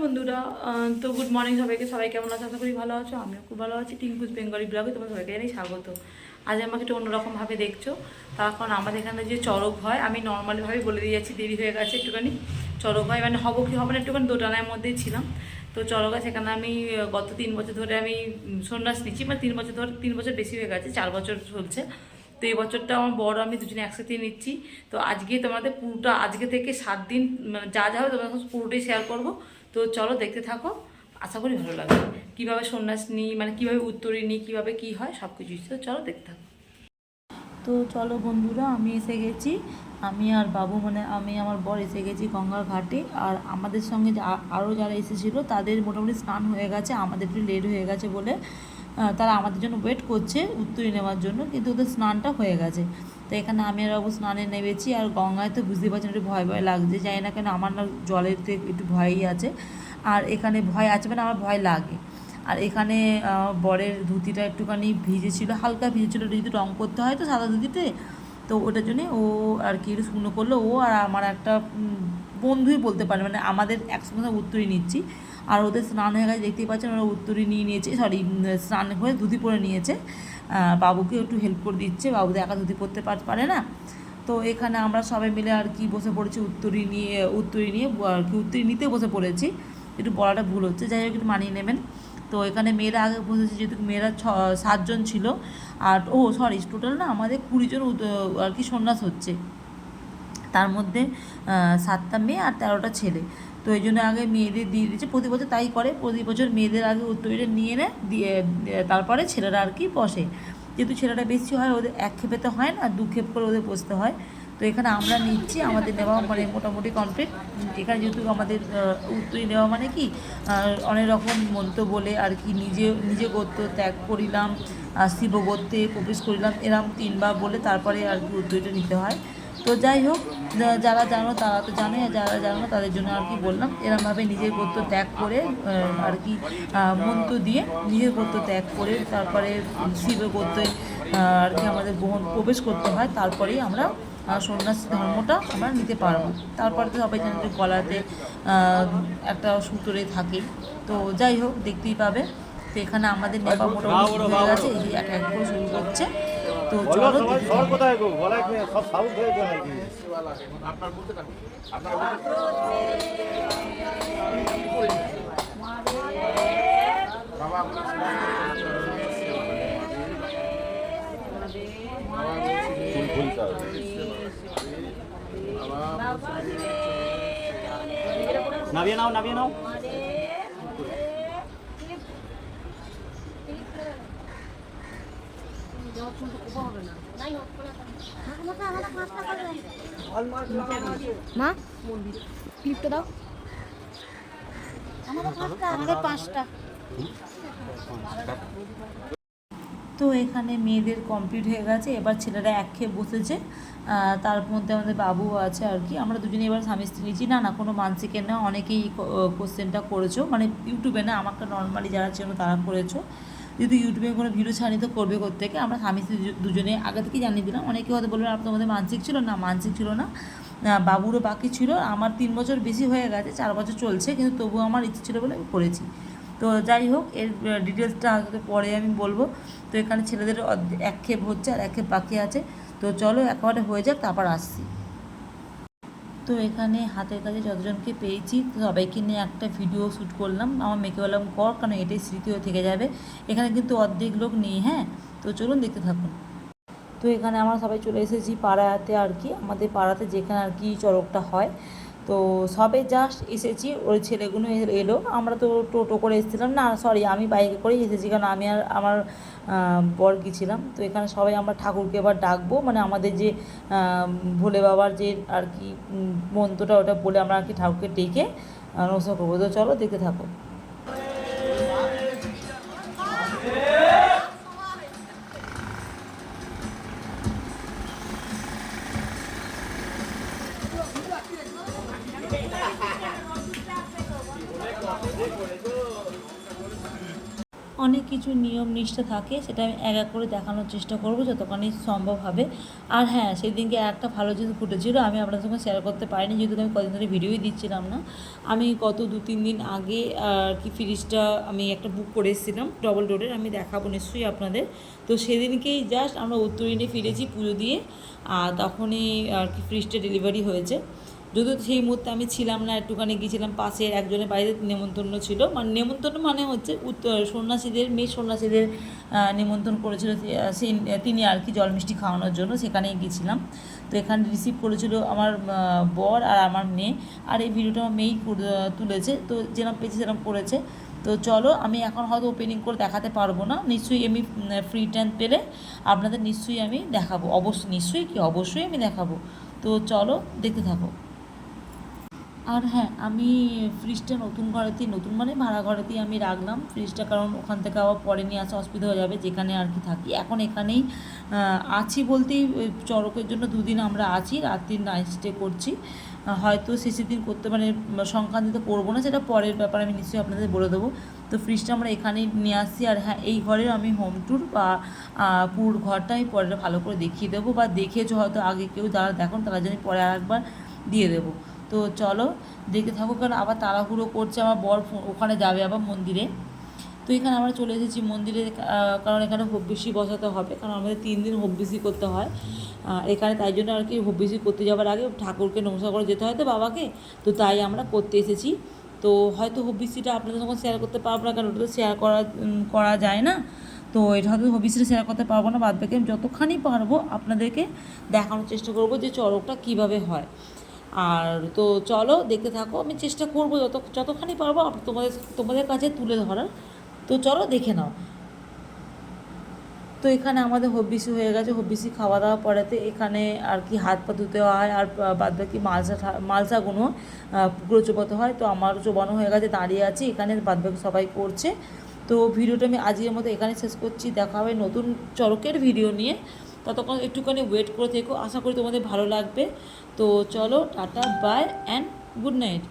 বন্ধুরা, তো good morning সবাইকে। সবাই কেমন আছে? আশা করি ভালো আছো। আমিও খুব ভালো আছি। টিঙ্কুজ বেঙ্গলি ব্লগে তোমার সবাইকে জানাই স্বাগত। আজ আমাকে একটু অন্যরকমভাবে দেখছো, তার কারণ আমাদের এখানে যে চড়ক হয়, আমি নর্মালিভাবে বলে দিয়ে যাচ্ছি, দেরি হয়ে গেছে একটুখানি। চড়ক হয় মানে হবো কি হবে না, একটুখানি দোটানার মধ্যেই ছিলাম। তো চড়ক আছে সেখানে আমি গত 3 বছর ধরে আমি সন্ন্যাস নিচ্ছি, মানে 3 বছর ধরে, 3 বছর বেশি হয়ে গেছে, 4 বছর চলছে। তো এই বছরটা আমার বড় আমি দুজনে একসাথে নিচ্ছি। তো আজকে তোমাদের পুরোটা, আজকে থেকে 7 দিন মানে যা যা হবে তোমাদের পুরোটাই শেয়ার করবো। তো চলো দেখতে থাকো, আশা করি ভালো লাগবে। কীভাবে সন্ন্যাস নিই, মানে কীভাবে উত্তরী নিই, কীভাবে কী হয় সব কিছুই। তো চলো দেখতে থাকো। তো চলো বন্ধুরা, আমি এসে গেছি। আমি আর বাবু, মানে আমি আমার বর এসে গেছি গঙ্গার ঘাটে। আর আমাদের সঙ্গে আরও যারা এসেছিলো তাদের মোটামুটি স্নান হয়ে গেছে, আমাদের একটু লেট হয়ে গেছে বলে তারা আমাদের জন্য ওয়েট করছে উত্তরী নেওয়ার জন্য, কিন্তু ওদের স্নানটা হয়ে গেছে। তো এখানে আমি আর বাবু স্নানে নেমেছি। আর গঙ্গায় তো বুঝতে পারছেন একটু ভয় ভয় লাগছে, জানি না কেন আমার না জলেতে একটু ভয়ই আছে। আর এখানে ভয় আছে মানে আমার ভয় লাগে। আর এখানে বরের ধুতিটা একটুখানি ভিজেছিল, হালকা ভিজেছিলো, যদি রঙ করতে হয় তো সাদা ধুতিতে, তো ওটার জন্যে ও আর কি একটু শুকনো করলো। ও আর আমার একটা বন্ধুই বলতে পারে, মানে আমাদের একসঙ্গে উত্তরী নিচ্ছি। আর ওদের স্নান হয়ে গেছে, দেখতেই পাচ্ছেন ওরা উত্তরী নিয়ে নিয়েছে, সরি স্নান হয়ে ধুতি পরে নিয়েছে। বাবুকে একটু হেল্প করে দিচ্ছে, বাবু তো একা ধুতি পরতে পারে না। তো এখানে আমরা সবাই মিলে আর কি বসে পড়েছি উত্তরী নিয়ে আর কি উত্তরী নিতে বসে পড়েছি। একটু বলাটা ভুল হচ্ছে, যাই হোক একটু মানিয়ে নেবেন। তো এখানে মেয়েরা আগে বসেছে, যেহেতু মেয়েরা 7 জন ছিল। আর সরি, টোটাল না আমাদের 20 জন আর কি সন্ন্যাস হচ্ছে, তার মধ্যে 7টা মেয়ে আর 13টা ছেলে। তো এই জন্য আগে মেয়েদের দিয়ে দিচ্ছে, প্রতি বছর তাই করে, প্রতি বছর মেয়েদের আগে উত্তরীটা নিয়ে নেয়, দিয়ে তারপরে ছেলেরা আর কি বসে। যেহেতু ছেলেরা বেশি হয়, ওদের এক ক্ষেপে তো হয় না, 2 ক্ষেপ করে ওদের বসতে হয়। তো এখানে আমরা নিচ্ছি, আমাদের নেওয়া মানে মোটামুটি কমপ্লিট। এখানে যেহেতু আমাদের উত্তরী নেওয়া মানে কি অনেক রকম মন্ত্র বলে আর কি, নিজে গোত্র ত্যাগ করিলাম, শিব গোত্রে প্রবেশ করিলাম, এরম 3বার বলে তারপরে আর কি উত্তরীটা নিতে হয়। তো যাই হোক, যারা জানো তারা তো জানে, আর যারা জানো না তাদের জন্য আর কি বললাম। এরমভাবে নিজের গোত্র ত্যাগ করে আর কি মন্ত্র দিয়ে নিজের গোত্র ত্যাগ করে তারপরে শিব গোত্রে আর কি আমাদের প্রবেশ করতে হয়, তারপরেই আমরা সন্ন্যাসী ধর্মটা আমরা নিতে পারবো। তারপরে তো সবাই জানে যে গলাতে একটা সুতোরে থাকে। তো যাই হোক, দেখতেই পাবে। তো এখানে আমাদের নেওয়া মোটামুটি হয়ে গেছে, এই যে এক এক করে শুরু করছে। তো চলো নামিয়ে নাও। মা ক্লিপটা দাও, আমাদের 5টা। তো এখানে মেয়েদের কমপ্লিট হয়ে গেছে, এবার ছেলেরা এক খেয়ে বসেছে। তার মধ্যে আমাদের বাবু আছে আর কি। আমরা দুজনে এবার স্বামী স্ত্রী নিয়েছি। না কোনো মানসিকের না, অনেকেই কোশ্চেনটা করেছো, মানে ইউটিউবে না, আমাকে নর্মালি যারা ছিল তারা করেছো। যদি ইউটিউবে কোনো ভিডিও ছাড়ি তো করবে কোত্থেকে, আমরা স্বামী স্ত্রী দুজনে আগে থেকেই জানিয়ে দিলাম। অনেকে হয়তো বলবেন আপনার তোমাদের মানসিক ছিল না, মানসিক ছিল না, বাবুরও বাকি ছিল। আমার 3 বছর বেশি হয়ে গেছে, 4 বছর চলছে, কিন্তু তবুও আমার ইচ্ছে ছিল বলে আমি করেছি। তো যাই হোক, এর ডিটেলসটা আগে পরে আমি বলবো। তো এখানে ছেলেদের এক ক্ষেপ হচ্ছে আর এক ক্ষেপ বাকি আছে। তো চলো একেবারে হয়ে যাক, তারপর আসছি। তো এখানে হাতের কাছে যতজনকে পেয়েছি সবাইকে নিয়ে একটা ভিডিও শ্যুট করলাম। আমার মেয়েকে বললাম কর, কারণ এটাই স্মৃতি হয়ে থেকে যাবে। এখানে কিন্তু অর্ধেক লোক নেই, হ্যাঁ। তো চলুন দেখতে থাকুন। তো এখানে আমরা সবাই চলে এসেছি পাড়াতে আর কি, আমাদের পাড়াতে যেখানে আর কি চড়কটা হয়। তো সবে জাস্ট এসেছি, ওই ছেলেগুলো এলো। আমরা তো টোটো করে এসেছিলাম, না সরি আমি বাইকে করেই এসেছি, কারণ আমি আর আমার বর গিয়েছিলাম। তো এখানে সবাই আমরা ঠাকুরকে এবার ডাকবো, মানে আমাদের যে ভোলে বাবার যে আর কি মন্ত্রটা, ওটা বলে আমরা আর কি ঠাকুরকে ডেকে নমস্কার করবো। তো চলো দেখতে থাকো। অনেক কিছু নিয়ম নিষ্ঠা থাকে, সেটা আমি এক এক করে দেখানোর চেষ্টা করবো যতখানি সম্ভব হবে। আর হ্যাঁ, সেদিনকে একটা ভালো জিনিস ঘটেছিল, আমি আপনাদের সঙ্গে শেয়ার করতে পারিনি যেহেতু আমি কদিন ধরে ভিডিওই দিচ্ছিলাম না। আমি গত 2-3 দিন আগে আর কি ফ্রিজটা আমি একটা বুক করে এসেছিলাম ডবল ডোরের, আমি দেখাবো নিশ্চয়ই আপনাদের। তো সেদিনকেই জাস্ট আমরা উত্তরীণে ফিরেছি পুজো দিয়ে, আর তখনই আর কি ফ্রিজটা ডেলিভারি হয়েছে। যদিও সেই মুহূর্তে আমি ছিলাম না, একটুখানি গিয়েছিলাম পাশের একজনের বাড়িতে, নেমন্তন্ন ছিল, মানে নেমন্তন্ন মানে হচ্ছে সন্ন্যাসীদের, মেয়ে সন্ন্যাসীদের নিমন্ত্রণ করেছিল তিনি আর কি জল মিষ্টি খাওয়ানোর জন্য, সেখানেই গিয়েছিলাম। তো এখানে রিসিভ করেছিল আমার বর আর আমার মেয়ে, আর এই ভিডিওটা আমার মেয়েই তুলেছে, তো যেরকম পেয়েছে সেরকম করেছে। তো চলো, আমি এখন হয়তো ওপেনিং করে দেখাতে পারবো না, নিশ্চয়ই আমি ফ্রি টাইম পেলে আপনাদের নিশ্চয়ই আমি দেখাবো, অবশ্যই আমি দেখাবো। তো চলো দেখতে থাকো। আর হ্যাঁ, আমি ফ্রিজটা নতুন মানে ভাড়া ঘরেতেই আমি রাখলাম ফ্রিজটা, কারণ ওখান থেকে আবার পরে নিয়ে আসা অসুবিধা হয়ে যাবে, যেখানে আর কি থাকি এখন এখানেই আছি বলতেই চড়কের জন্য 2 দিন আমরা আছি, রাত্রির নাইট স্টে করছি। হয়তো শেষের দিন করতে মানে সংক্রান্তিতে করবো না, সেটা পরের ব্যাপার, আমি নিশ্চয়ই আপনাদের বলে দেবো। তো ফ্রিজটা আমরা এখানেই নিয়ে আসছি। আর হ্যাঁ, এই ঘরের আমি হোম ট্যুর বা পুরো ঘরটা আমি পরে ভালো করে দেখিয়ে দেবো, বা দেখেছো হয়তো আগে কেউ, যারা দেখুন তারা জানি পরে আরেকবার দিয়ে দেবো। তো চলো দেখতে থাকো, কারণ আবার তাড়াহুড়ো করছে, আমার বর ওখানে যাবে আবার মন্দিরে। তো এখানে আমরা চলে এসেছি মন্দিরে, কারণ এখানে হব্বিষি বসাতে হবে, কারণ আমাদের 3 দিন হব্বিষি করতে হয় এখানে, তাই জন্য আর কি হব্বিষি করতে যাওয়ার আগে ঠাকুরকে নমস্কার করে যেতে হয় তো বাবাকে, তো তাই আমরা করতে এসেছি। তো হয়তো হব্বিষিটা আপনাদের সঙ্গে শেয়ার করতে পারবো না, কারণ ওটা তো শেয়ার করা যায় না। তো এটা হয়তো হব্বিষিটা শেয়ার করতে পারবো না, বাদ বাকি আমি যতখানি পারবো আপনাদেরকে দেখানোর চেষ্টা করবো যে চড়কটা কীভাবে হয়। আর তো চলো দেখতে থাকো, আমি চেষ্টা করবো যতখানি পারবো তোমাদের কাছে তুলে ধরার। তো চলো দেখে নাও। তো এখানে আমাদের হব্বিসি হয়ে গেছে, হব্বিসি খাওয়া দাওয়া পড়াতে এখানে আর কি হাত পা ধুতে হয়, আর বাদ বাকি মালসাগুলো পুকুরে চোবাতে হয়। তো আমারও চোবানো হয়ে গেছে, দাঁড়িয়ে আছি এখানে, বাদ বাকি সবাই করছে। তো ভিডিওটা আমি আজকের মতো এখানে শেষ করছি, দেখা হবে নতুন চড়কের ভিডিও নিয়ে, ততক্ষণ একটুখানি ওয়েট করে থেকো, আশা করি তোমাদের ভালো লাগবে। তো চলো, tata, bye and good night.